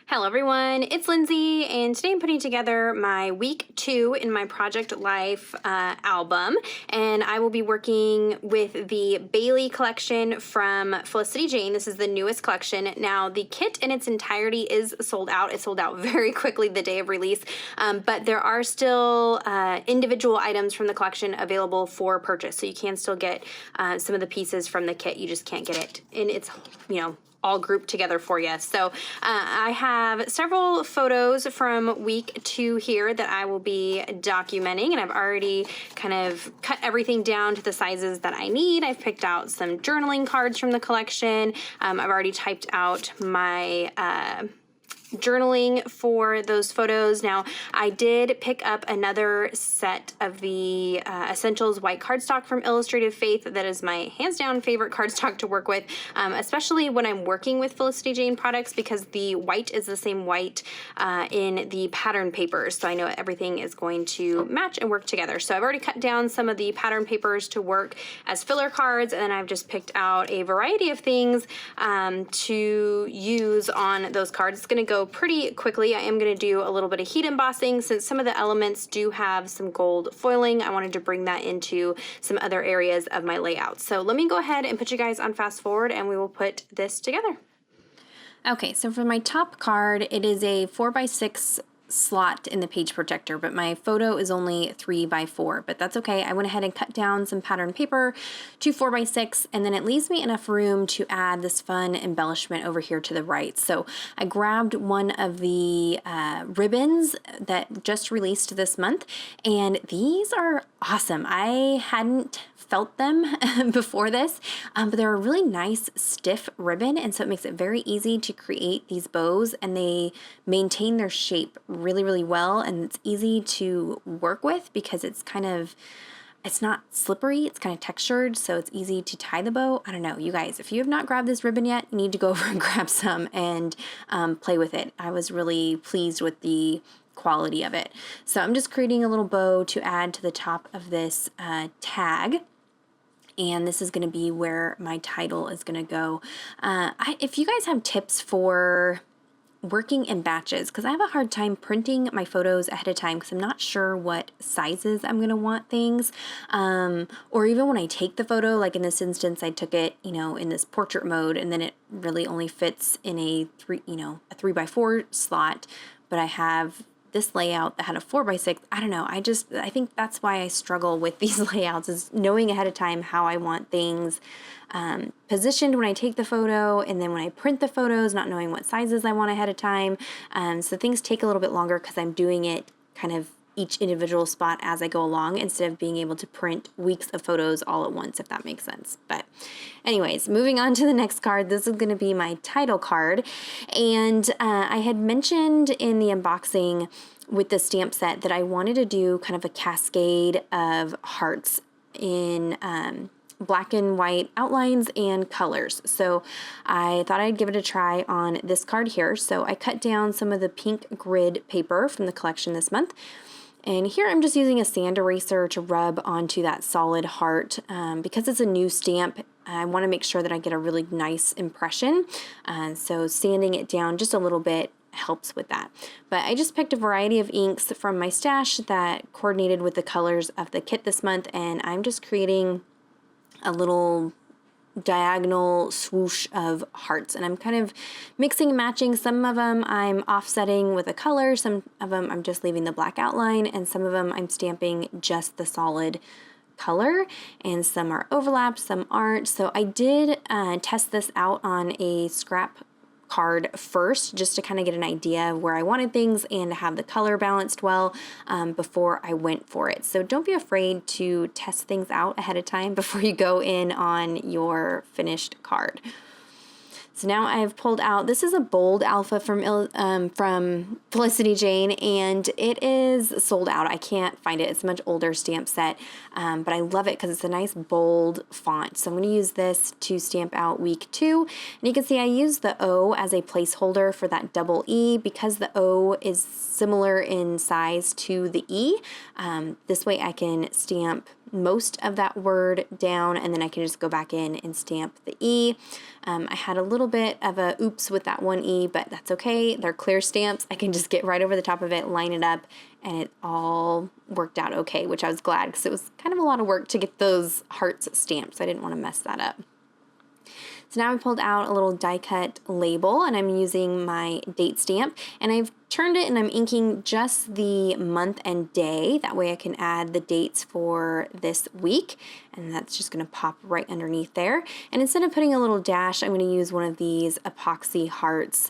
Hello everyone, it's Lindsay, and today I'm putting together my week 2 in my Project Life album, and I will be working with the Bailey collection from Felicity Jane. This is the newest collection. Now, the kit in its entirety is sold out. It sold out very quickly the day of release, but there are still individual items from the collection available for purchase, so you can still get some of the pieces from the kit. You just can't get it in its, all grouped together for you. So I have several photos from week 2 here that I will be documenting, and I've already kind of cut everything down to the sizes that I need. I've picked out some journaling cards from the collection. I've already typed out my journaling for those photos. Now, I did pick up another set of the Essentials white cardstock from Illustrated Faith. That is my hands down favorite cardstock to work with, especially when I'm working with Felicity Jane products, because the white is the same white in the pattern papers. So I know everything is going to match and work together. So I've already cut down some of the pattern papers to work as filler cards, and then I've just picked out a variety of things to use on those cards. It's going to go pretty quickly. I am going to do a little bit of heat embossing since some of the elements do have some gold foiling. I wanted to bring that into some other areas of my layout. So let me go ahead and put you guys on fast forward and we will put this together. Okay, so for my top card, it is a 4x6 slot in the page protector, but my photo is only 3x4, but that's okay. I went ahead and cut down some pattern paper to 4x6, and then it leaves me enough room to add this fun embellishment over here to the right. So I grabbed one of the ribbons that just released this month, and these are awesome. I hadn't felt them before this, but they're a really nice stiff ribbon, and so it makes it very easy to create these bows, and they maintain their shape really, really well, and it's easy to work with because it's not slippery, it's kind of textured, so it's easy to tie the bow. I don't know, you guys, if you have not grabbed this ribbon yet, you need to go over and grab some and play with it. I was really pleased with the quality of it. So I'm just creating a little bow to add to the top of this tag. And this is going to be where my title is going to go. If you guys have tips for working in batches, because I have a hard time printing my photos ahead of time because I'm not sure what sizes I'm going to want things. Or even when I take the photo, like in this instance, I took it, in this portrait mode, and then it really only fits in a 3x4 slot, but I have this layout that had a 4x6. I don't know. I think that's why I struggle with these layouts, is knowing ahead of time how I want things positioned when I take the photo, and then when I print the photos, not knowing what sizes I want ahead of time. So things take a little bit longer because I'm doing it kind of each individual spot as I go along, instead of being able to print weeks of photos all at once, if that makes sense. But anyways, moving on to the next card. This is going to be my title card. And I had mentioned in the unboxing with the stamp set that I wanted to do kind of a cascade of hearts in black and white outlines and colors. So I thought I'd give it a try on this card here. So I cut down some of the pink grid paper from the collection this month. And here I'm just using a sand eraser to rub onto that solid heart. Because it's a new stamp, I want to make sure that I get a really nice impression. So sanding it down just a little bit helps with that. But I just picked a variety of inks from my stash that coordinated with the colors of the kit this month, and I'm just creating a little diagonal swoosh of hearts, and I'm kind of mixing and matching. Some of them I'm offsetting with a color, some of them I'm just leaving the black outline, and some of them I'm stamping just the solid color, and some are overlapped, some aren't. So I did test this out on a scrap card first, just to kind of get an idea of where I wanted things and to have the color balanced well before I went for it. So don't be afraid to test things out ahead of time before you go in on your finished card. So now I've pulled out, this is a bold alpha from Felicity Jane, and it is sold out. I can't find it. It's a much older stamp set, but I love it because it's a nice bold font. So I'm going to use this to stamp out week 2. And you can see I use the O as a placeholder for that double E because the O is similar in size to the E. This way I can stamp most of that word down, and then I can just go back in and stamp the E. I had a little bit of a oops with that one E, but that's okay. They're clear stamps. I can just get right over the top of it, line it up, and it all worked out okay, which I was glad because it was kind of a lot of work to get those hearts stamped, so I didn't want to mess that up. So now I pulled out a little die cut label, and I'm using my date stamp, and I've turned it and I'm inking just the month and day. That way I can add the dates for this week, and that's just going to pop right underneath there. And instead of putting a little dash, I'm going to use one of these epoxy hearts,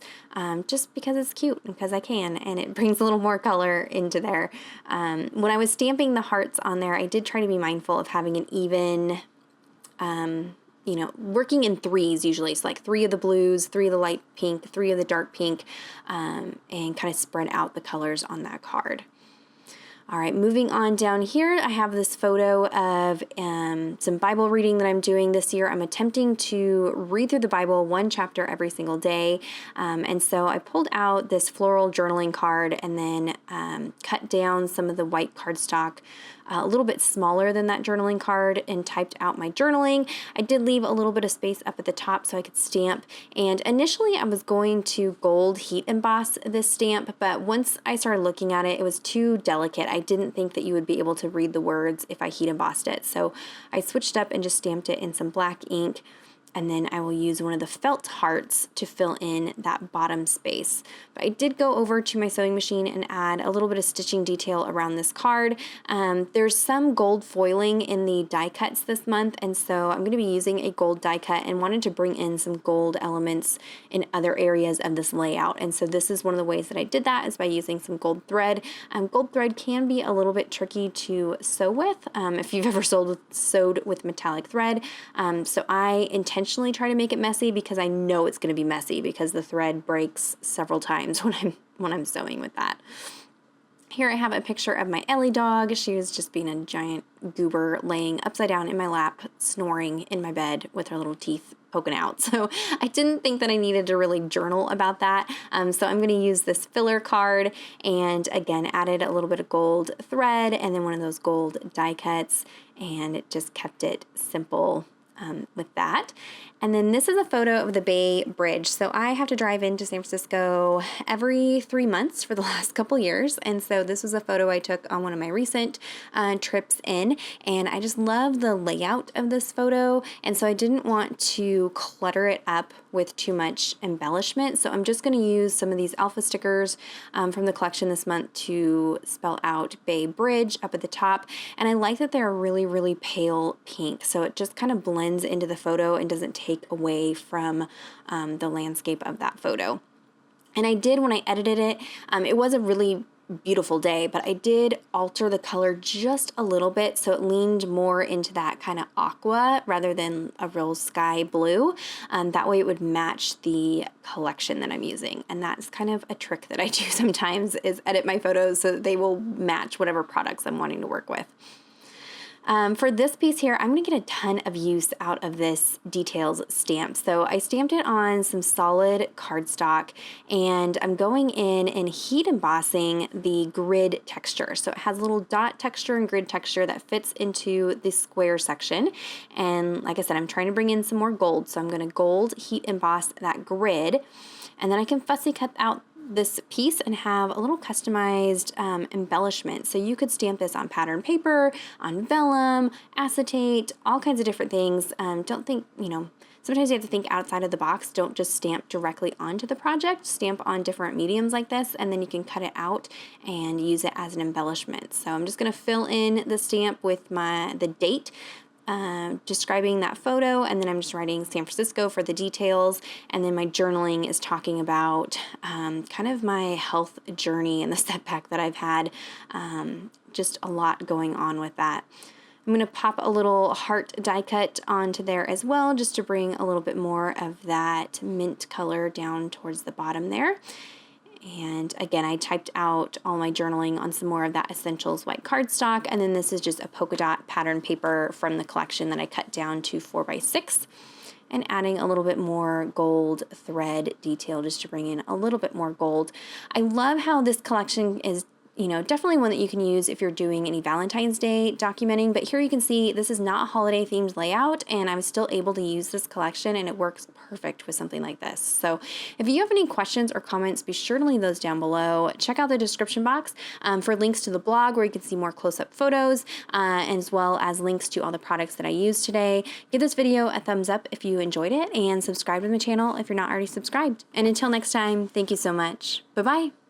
just because it's cute and because I can, and it brings a little more color into there. When I was stamping the hearts on there, I did try to be mindful of having an even working in threes usually. So like 3 of the blues, 3 of the light pink, 3 of the dark pink, and kind of spread out the colors on that card. All right, moving on down here, I have this photo of some Bible reading that I'm doing this year. I'm attempting to read through the Bible 1 chapter every single day. And so I pulled out this floral journaling card and then cut down some of the white cardstock a little bit smaller than that journaling card and typed out my journaling. I did leave a little bit of space up at the top so I could stamp. And initially I was going to gold heat emboss this stamp, but once I started looking at it, it was too delicate. I didn't think that you would be able to read the words if I heat embossed it. So I switched up and just stamped it in some black ink. And then I will use one of the felt hearts to fill in that bottom space. But I did go over to my sewing machine and add a little bit of stitching detail around this card. There's some gold foiling in the die cuts this month, and so I'm going to be using a gold die cut and wanted to bring in some gold elements in other areas of this layout. And so this is one of the ways that I did that, is by using some gold thread. Gold thread can be a little bit tricky to sew with if you've ever sewed with metallic thread. So I intentionally try to make it messy because I know it's going to be messy because the thread breaks several times when I'm sewing with that. Here I have a picture of my Ellie dog. She was just being a giant goober laying upside down in my lap, snoring in my bed with her little teeth poking out. So I didn't think that I needed to really journal about that. So I'm going to use this filler card and again added a little bit of gold thread and then one of those gold die cuts, and it just kept it simple with that. And then this is a photo of the Bay Bridge. So I have to drive into San Francisco every 3 months for the last couple years. And so this was a photo I took on one of my recent trips in. And I just love the layout of this photo. And so I didn't want to clutter it up with too much embellishment. So I'm just going to use some of these alpha stickers from the collection this month to spell out Bay Bridge up at the top. And I like that they're really, really pale pink. So it just kind of blends into the photo and doesn't take away from the landscape of that photo. And I did, when I edited it, it was a really beautiful day, but I did alter the color just a little bit so it leaned more into that kind of aqua rather than a real sky blue. That way it would match the collection that I'm using. And that's kind of a trick that I do sometimes, is edit my photos so that they will match whatever products I'm wanting to work with. For this piece here, I'm going to get a ton of use out of this details stamp. So I stamped it on some solid cardstock, and I'm going in and heat embossing the grid texture. So it has a little dot texture and grid texture that fits into the square section. And like I said, I'm trying to bring in some more gold. So I'm going to gold heat emboss that grid, and then I can fussy cut out this piece and have a little customized embellishment. So you could stamp this on pattern paper, on vellum, acetate, all kinds of different things. Don't think, sometimes you have to think outside of the box. Don't just stamp directly onto the project. Stamp on different mediums like this, and then you can cut it out and use it as an embellishment. So I'm just going to fill in the stamp with the date describing that photo, and then I'm just writing San Francisco for the details, and then my journaling is talking about kind of my health journey and the setback that I've had, just a lot going on with that. I'm going to pop a little heart die cut onto there as well, just to bring a little bit more of that mint color down towards the bottom there. And again, I typed out all my journaling on some more of that Essentials white cardstock. And then this is just a polka dot pattern paper from the collection that I cut down to 4x6. And adding a little bit more gold thread detail just to bring in a little bit more gold. I love how this collection is definitely one that you can use if you're doing any Valentine's Day documenting. But here you can see this is not a holiday themed layout, and I was still able to use this collection, and it works perfect with something like this. So if you have any questions or comments, be sure to leave those down below. Check out the description box for links to the blog where you can see more close-up photos, as well as links to all the products that I used today. Give this video a thumbs up if you enjoyed it, and subscribe to my channel if you're not already subscribed. And until next time, thank you so much. Bye-bye.